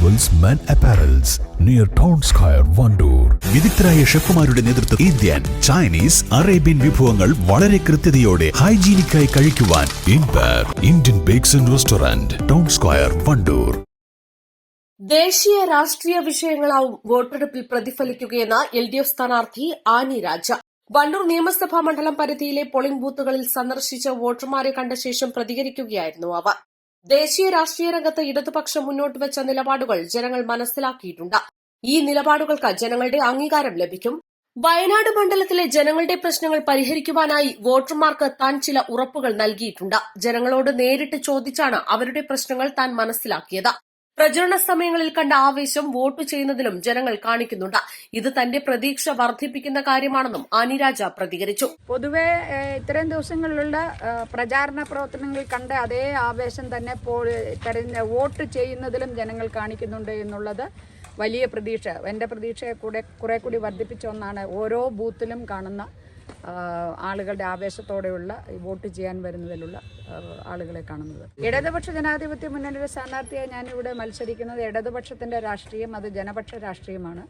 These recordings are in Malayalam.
Jewels Men Apparels near Town Square, Vandoor. വിദഗ്ധരായ ഷെഫുമാരുടെ നേതൃത്വത്തിൽ ഇന്ത്യൻ, ചൈനീസ്, അറേബ്യൻ വിഭവങ്ങൾ വളരെ കൃത്യതയോടെ ഹൈജീനിക്കായി കഴിക്കുവാൻ Indian bakes and restaurant, town square, Wandoor. ദേശീയ രാഷ്ട്രീയ വിഷയങ്ങളാവും വോട്ടെടുപ്പിൽ പ്രതിഫലിക്കുകയെന്ന് LDF സ്ഥാനാർത്ഥി ആനി രാജ. വണ്ടൂർ നിയമസഭാ മണ്ഡലം പരിധിയിലെ പോളിംഗ് ബൂത്തുകളിൽ സന്ദർശിച്ച് വോട്ടർമാരെ കണ്ട ശേഷം പ്രതികരിക്കുകയായിരുന്നു അവർ. ദേശീയ രാഷ്ട്രീയ രംഗത്ത് ഇടതുപക്ഷം മുന്നോട്ട് വെച്ച നിലപാടുകൾ ജനങ്ങൾ മനസ്സിലാക്കിയിട്ടുണ്ട്. ഈ നിലപാടുകൾക്ക് ജനങ്ങളുടെ അംഗീകാരം ലഭിക്കും. വയനാട് മണ്ഡലത്തിലെ ജനങ്ങളുടെ പ്രശ്നങ്ങൾ പരിഹരിക്കുവാനായി വോട്ടർമാർക്ക് താൻ ചില ഉറപ്പുകൾ നൽകിയിട്ടുണ്ട്. ജനങ്ങളോട് നേരിട്ട് ചോദിച്ചാണ് അവരുടെ പ്രശ്നങ്ങൾ താൻ മനസ്സിലാക്കിയത്. പ്രചരണ സമയങ്ങളിൽ കണ്ട ആവേശം വോട്ട് ചെയ്യുന്നതിലും ജനങ്ങൾ കാണിക്കുന്നുണ്ട്. ഇത് തന്റെ പ്രതീക്ഷ വർദ്ധിപ്പിക്കുന്ന കാര്യമാണെന്നും ആനി രാജ പ്രതികരിച്ചു. പൊതുവെ ഇത്തരം ദിവസങ്ങളിലുള്ള പ്രചാരണ പ്രവർത്തനങ്ങൾ കണ്ട അതേ ആവേശം തന്നെ വോട്ട് ചെയ്യുന്നതിലും ജനങ്ങൾ കാണിക്കുന്നുണ്ട് എന്നുള്ളത് വലിയ പ്രതീക്ഷ. എന്റെ പ്രതീക്ഷയെ കുറെ കൂടി വർദ്ധിപ്പിച്ച ഒന്നാണ് ഓരോ ബൂത്തിലും കാണുന്ന ആളുകളുടെ ആവേശത്തോടെയുള്ള വോട്ട് ചെയ്യാൻ വരുന്നതിലുള്ള ആളുകളെ കാണുന്നത്. ഇടതുപക്ഷ ജനാധിപത്യ മുന്നണിയുടെ സ്ഥാനാർത്ഥിയായി ഞാനിവിടെ മത്സരിക്കുന്നത് ഇടതുപക്ഷത്തിന്റെ രാഷ്ട്രീയം അത് ജനപക്ഷ രാഷ്ട്രീയമാണ്.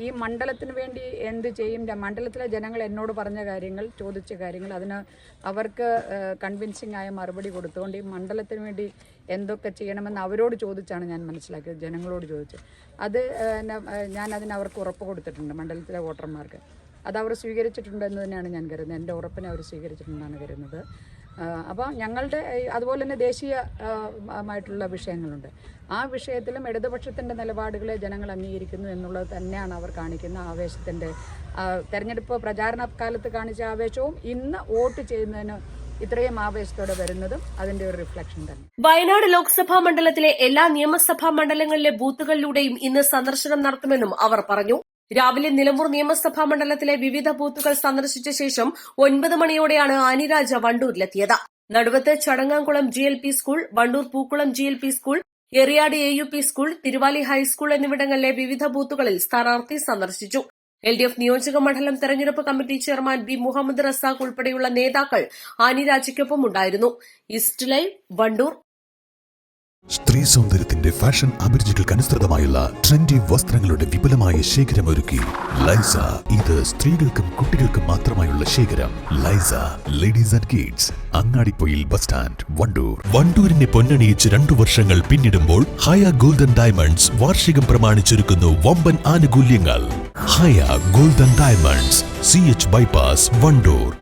ഈ മണ്ഡലത്തിന് വേണ്ടി എന്ത് ചെയ്യും, മണ്ഡലത്തിലെ ജനങ്ങൾ എന്നോട് പറഞ്ഞ കാര്യങ്ങൾ, ചോദിച്ച കാര്യങ്ങൾ, അതിന് അവർക്ക് കൺവിൻസിംഗ് ആയ മറുപടി കൊടുത്തുകൊണ്ട് ഈ മണ്ഡലത്തിന് വേണ്ടി എന്തൊക്കെ ചെയ്യണമെന്ന് അവരോട് ചോദിച്ചാണ് ഞാൻ മനസ്സിലാക്കിയത്, ജനങ്ങളോട് ചോദിച്ചു. ഞാൻ അതിന് അവർക്ക് ഉറപ്പ് കൊടുത്തിട്ടുണ്ട്. മണ്ഡലത്തിലെ വോട്ടർമാർക്ക് അത് അവർ സ്വീകരിച്ചിട്ടുണ്ടെന്ന് തന്നെയാണ് ഞാൻ കരുതുന്നത്. എൻ്റെ ഉറപ്പിനെ അവർ സ്വീകരിച്ചിട്ടുണ്ടെന്നാണ് കരുതുന്നത്. അപ്പോൾ ഞങ്ങളുടെ അതുപോലെ തന്നെ ദേശീയമായിട്ടുള്ള വിഷയങ്ങളുണ്ട്. ആ വിഷയത്തിലും ഇടതുപക്ഷത്തിൻ്റെ നിലപാടുകളെ ജനങ്ങൾ അംഗീകരിക്കുന്നു എന്നുള്ളത് തന്നെയാണ് അവർ കാണിക്കുന്ന ആവേശത്തിൻ്റെ. തെരഞ്ഞെടുപ്പ് പ്രചാരണ കാലത്ത് കാണിച്ച ആവേശവും ഇന്ന് വോട്ട് ചെയ്യുന്നതിന് ഇത്രയും ആവേശത്തോടെ വരുന്നതും അതിന്റെ ഒരു റിഫ്ലക്ഷൻ തന്നെ. വയനാട് ലോക്സഭാ മണ്ഡലത്തിലെ എല്ലാ നിയമസഭാ മണ്ഡലങ്ങളിലെ ബൂത്തുകളിലൂടെയും ഇന്ന് സന്ദർശനം നടത്തുമെന്നും അവർ പറഞ്ഞു. രാവിലെ നിലമ്പൂർ നിയമസഭാ മണ്ഡലത്തിലെ വിവിധ ബൂത്തുകൾ സന്ദർശിച്ച ശേഷം 9 മണിയോടെയാണ് ആനി രാജ വണ്ടൂരിലെത്തിയത്. Naduvath Chadangamkulam GLP school, Wandoor Pookkulam GLP school, Eriyad AUP school, Thiruvali high school എന്നിവിടങ്ങളിലെ വിവിധ ബൂത്തുകളിൽ സ്ഥാനാർത്ഥി സന്ദർശിച്ചു. LDF നിയോജക മണ്ഡലം തെരഞ്ഞെടുപ്പ് committee chairman B Muhammad Razak ഉൾപ്പെടെയുള്ള നേതാക്കൾ ആനി രാജയ്ക്കൊപ്പം ഉണ്ടായിരുന്നു. East live, Wandoor. സ്ത്രീ സൗന്ദര്യത്തിന്റെ ഫാഷൻ അഭിരുചികൾക്ക് അനുസൃതമായുള്ള ട്രെൻഡി വസ്ത്രങ്ങളുടെ വിപുലമായ ശേഖരമൊരുക്കി ലൈസ. ഇത് സ്ത്രീകൾക്കും കുട്ടികൾക്കും മാത്രമായുള്ള ശേഖരം. Lisa ladies and kids, Angadipoyil bus stand, Wandoor. വണ്ടൂരിനെ പൊന്നണിയിച്ച് 2 വർഷങ്ങൾ പിന്നിടുമ്പോൾ ഹയ ഗോൾഡൻ ഡയമണ്ട്സ് വാർഷികം പ്രമാണിച്ചൊരുക്കുന്നു വമ്പൻ ആനുകൂല്യങ്ങൾ. Haya golden diamonds, CH bypass, Wandoor.